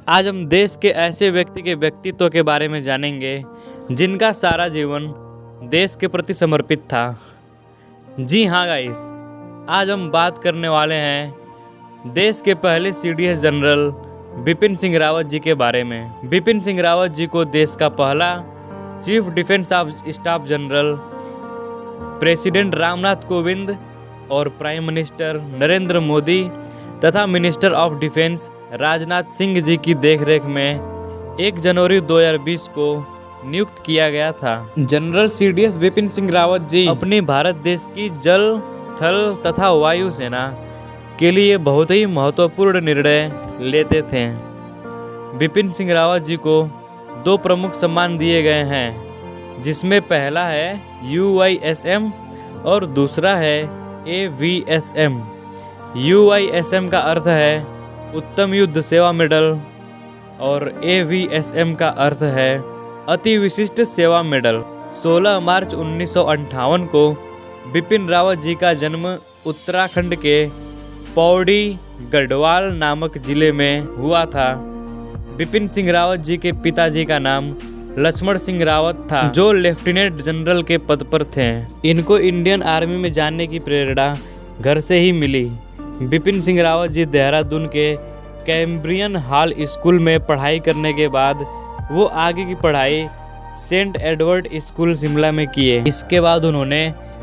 आज हम देश के ऐसे व्यक्ति के व्यक्तित्व के बारे में जानेंगे जिनका सारा जीवन देश के प्रति समर्पित था। जी हाँ गाइस, आज हम बात करने वाले हैं देश के पहले सीडीएस जनरल बिपिन सिंह रावत जी के बारे में। बिपिन सिंह रावत जी को देश का पहला chief defence staff general president Ramnath Kovind और प्राइम मिनिस्टर नरेंद्र मोदी तथा minister of defence Rajnath Singh ji की देखरेख में 1 जनवरी 2020 को नियुक्त किया गया था। जनरल सीडीएस बिपिन सिंह रावत जी अपनी भारत देश की जल, थल तथा वायु सेना के लिए बहुत ही महत्वपूर्ण निर्णय लेते थे। बिपिन सिंह रावत जी को 2 प्रमुख सम्मान दिए गए हैं, जिसमें पहला है UISM और दूसरा है AVSM। UISM का अर्थ है उत्तम युद्ध सेवा मेडल और AVSM का अर्थ है अति विशिष्ट सेवा मेडल। 16 मार्च 1958 को बिपिन रावत जी का जन्म उत्तराखंड के पौड़ी गढ़वाल नामक जिले में हुआ था। बिपिन सिंह रावत जी के पिताजी का नाम लक्ष्मण सिंह रावत था, जो लेफ्टिनेंट जनरल के पद पर थे। इनको इंडियन आर्मी में जाने की प्रेरणा घर से ही मिली। बिपिन सिंह रावत जी देहरादून के कैम्ब्रियन हॉल स्कूल में पढ़ाई करने के बाद वो आगे की पढ़ाई सेंट एडवर्ड स्कूल शिमला में किए। इसके बाद उन्होंने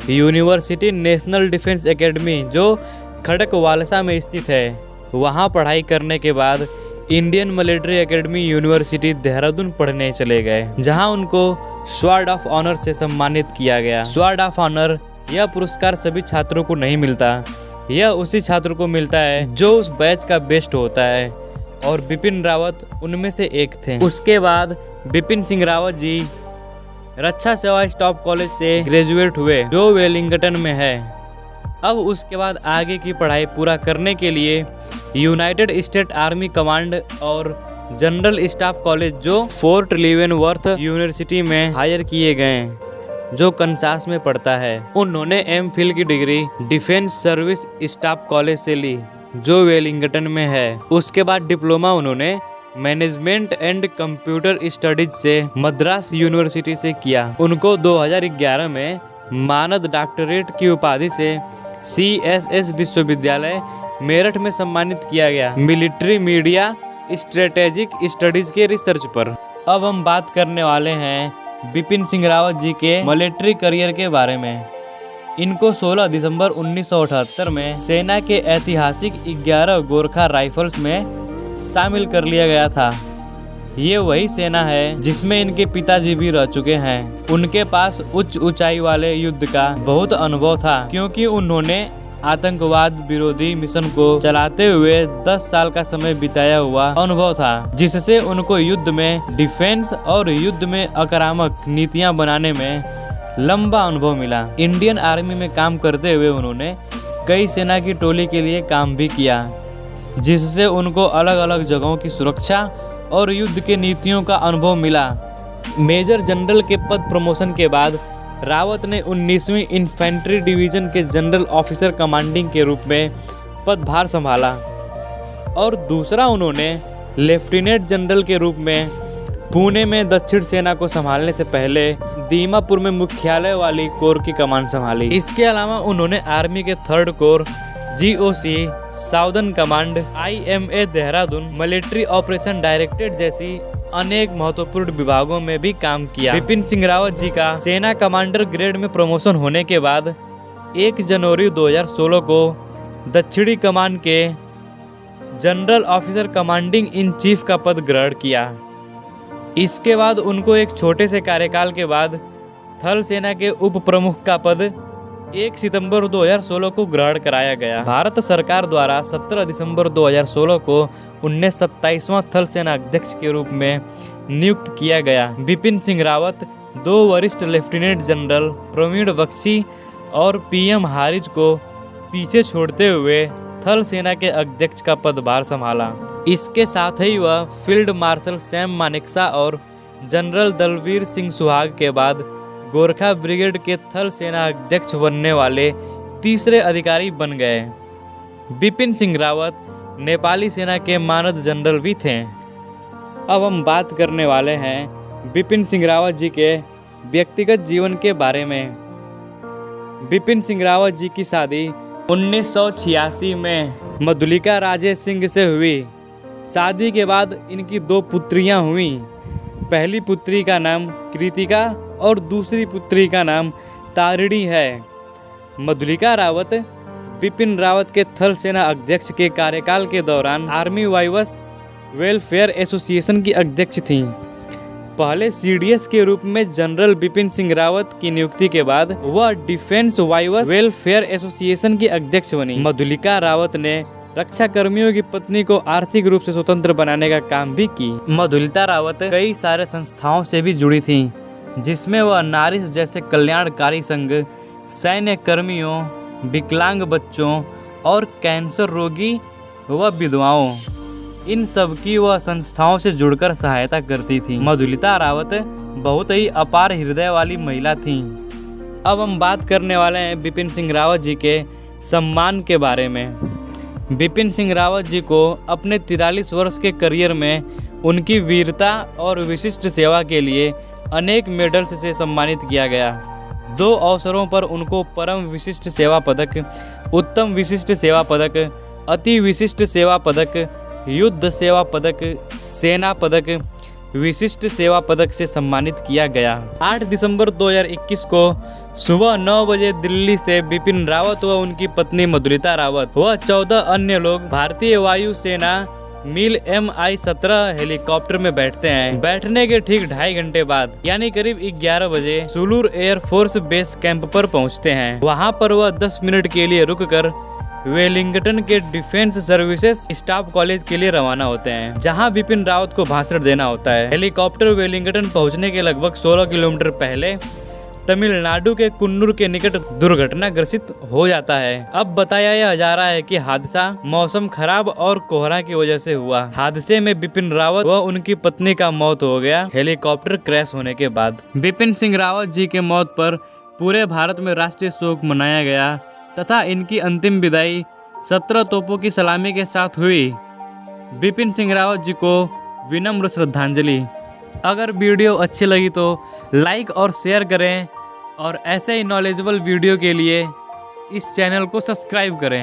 यूनिवर्सिटी नेशनल डिफेंस एकेडमी, जो खड़कवालसा में स्थित है, वहाँ पढ़ाई करने के बाद Indian military academy university Dehradun पढ़ने चले गए, जहाँ उनको स्वॉर्ड ऑफ ऑनर से सम्मानित किया गया। स्वॉर्ड ऑफ ऑनर यह पुरस्कार सभी छात्रों को नहीं मिलता, यह उसी छात्र को मिलता है जो उस बैच का बेस्ट होता है, और बिपिन रावत उनमें से एक थे। उसके बाद बिपिन सिंह रावत जी रक्षा सेवा स्टाफ कॉलेज से ग्रेजुएट हुए, जो वेलिंगटन में है। अब उसके बाद आगे की पढ़ाई पूरा करने के लिए यूनाइटेड स्टेट आर्मी कमांड और जनरल स्टाफ कॉलेज, जो फोर्ट लीवेनवर्थ यूनिवर्सिटी में हायर किए गए, जो कंसास में पड़ता है। उन्होंने MPhil की degree defence service staff college से ली, जो वेलिंगटन में है। उसके बाद डिप्लोमा उन्होंने मैनेजमेंट एंड कंप्यूटर स्टडीज से मद्रास यूनिवर्सिटी से किया। उनको 2011 में मानद डॉक्टरेट की उपाधि से CSS विश्वविद्यालय मेरठ में सम्मानित किया गया, मिलिट्री मीडिया स्ट्रेटेजिक स्टडीज के रिसर्च पर। अब हम बात करने वाले हैं बिपिन सिंह रावत जी के मिलिट्री करियर के बारे में। इनको 16 दिसंबर 1978 में सेना के ऐतिहासिक 11 गोरखा राइफल्स में शामिल कर लिया गया था। ये वही सेना है जिसमें इनके पिताजी भी रह चुके हैं। उनके पास उच्च ऊंचाई वाले युद्ध का बहुत अनुभव था, क्योंकि उन्होंने आतंकवाद विरोधी मिशन को चलाते हुए 10 साल का समय बिताया हुआ अनुभव था, जिससे उनको युद्ध में डिफेंस और युद्ध में आक्रामक नीतियां बनाने में लंबा अनुभव मिला। इंडियन आर्मी में काम करते हुए उन्होंने कई सेना की टोली के लिए काम भी किया, जिससे उनको अलग अलग जगहों की सुरक्षा और युद्ध के नीतियों का अनुभव मिला। मेजर जनरल के पद प्रमोशन के बाद रावत ने 19वीं इन्फेंट्री डिवीजन के जनरल ऑफिसर कमांडिंग के रूप में पदभार संभाला, और दूसरा उन्होंने लेफ्टिनेंट जनरल के रूप में पुणे में दक्षिण सेना को संभालने से पहले दीमापुर में मुख्यालय वाली कोर की कमान संभाली। इसके अलावा उन्होंने आर्मी के 3rd core, GOC, southern command, IMA Dehradun, military operation directorate जैसी अनेक महत्वपूर्ण विभागों में भी काम किया। बिपिन सिंह रावत जी का सेना कमांडर ग्रेड में प्रमोशन होने के बाद 1 जनवरी 2016 को दक्षिणी कमान के general officer commanding in chief का पद ग्रहण किया। इसके बाद उनको एक छोटे से कार्यकाल के बाद थल सेना के उप प्रमुख का पद 1 सितंबर 2016 को ग्रहण कराया गया। भारत सरकार द्वारा 17 दिसंबर 2016 को उन्हें 27वां थल सेना अध्यक्ष के रूप में नियुक्त किया गया। बिपिन सिंह रावत 2 वरिष्ठ लेफ्टिनेंट जनरल प्रवीण बख्शी और PM हारिज को पीछे छोड़ते हुए थल सेना के अध्यक्ष का पदभार संभाला। इसके साथ ही वह फील्ड मार्शल सैम मानेकशॉ और जनरल दलवीर सिंह सुहाग के बाद गोरखा ब्रिगेड के थल सेना अध्यक्ष बनने वाले तीसरे अधिकारी बन गए। बिपिन सिंह रावत नेपाली सेना के मानद जनरल भी थे। अब हम बात करने वाले हैं बिपिन सिंह रावत जी के व्यक्तिगत जीवन के बारे में। बिपिन सिंह रावत जी की शादी 1986 में मधुलिका राजेश सिंह से हुई। शादी के बाद इनकी 2 पुत्रियां हुईं। पहली पुत्री का नाम कृतिका और दूसरी पुत्री का नाम तारिणी है। मधुलिका रावत बिपिन रावत के थल सेना अध्यक्ष के कार्यकाल के दौरान आर्मी वाइव्स वेलफेयर एसोसिएशन की अध्यक्ष थीं। पहले सीडीएस के रूप में जनरल बिपिन सिंह रावत की नियुक्ति के बाद वह डिफेंस वाइव्स वेलफेयर एसोसिएशन की अध्यक्ष बनी। मधुलिका रावत ने रक्षा कर्मियों की पत्नी को आर्थिक रूप से स्वतंत्र बनाने का काम भी की। मधुलिका रावत कई सारे संस्थाओं से भी जुड़ी थीं, जिसमें वह नारिस जैसे कल्याणकारी संघ, सैन्य कर्मियों, विकलांग बच्चों और कैंसर रोगी व विधवाओं, इन सब की वह संस्थाओं से जुड़कर सहायता करती थी। मधुलिका रावत बहुत ही अपार हृदय वाली महिला थीं। अब हम बात करने वाले हैं बिपिन सिंह रावत जी के सम्मान के बारे में। बिपिन सिंह रावत जी को अपने 43 वर्ष के करियर में उनकी वीरता और विशिष्ट सेवा के लिए अनेक मेडल्स से सम्मानित किया गया। 2 अवसरों पर उनको परम विशिष्ट सेवा पदक, उत्तम विशिष्ट सेवा पदक, अति विशिष्ट सेवा पदक, युद्ध सेवा पदक, सेना पदक, विशिष्ट सेवा पदक से सम्मानित किया गया। 8 दिसंबर 2021 को सुबह 9 बजे दिल्ली से बिपिन रावत व उनकी पत्नी मधुलिका रावत व 14 अन्य लोग भारतीय वायु सेना मिल Mi-17 हेलीकॉप्टर में बैठते हैं। बैठने के ठीक 2.5 घंटे बाद यानी करीब 11 बजे सुलूर एयरफोर्स बेस कैंप पर पहुंचते हैं। वहां पर वह 10 मिनट के लिए रुककर वेलिंगटन के डिफेंस सर्विसेज स्टाफ कॉलेज के लिए रवाना होते हैं, जहां बिपिन रावत को भाषण देना होता है। हेलीकॉप्टर वेलिंगटन पहुंचने के लगभग 16 किलोमीटर पहले तमिलनाडु के कुन्नूर के निकट दुर्घटनाग्रस्त हो जाता है। अब बताया यह जा रहा है कि हादसा मौसम खराब और कोहरा की वजह से हुआ। हादसे में बिपिन रावत व उनकी पत्नी का मौत हो गया हेलीकॉप्टर क्रैश होने के बाद। बिपिन सिंह रावत जी के मौत पर पूरे भारत में राष्ट्रीय शोक मनाया गया तथा इनकी अंतिम विदाई 17 तोपों की सलामी के साथ हुई। बिपिन सिंह रावत जी को विनम्र श्रद्धांजलि। अगर वीडियो अच्छी लगी तो लाइक और शेयर करें और ऐसे ही नॉलेजेबल वीडियो के लिए इस चैनल को सब्सक्राइब करें।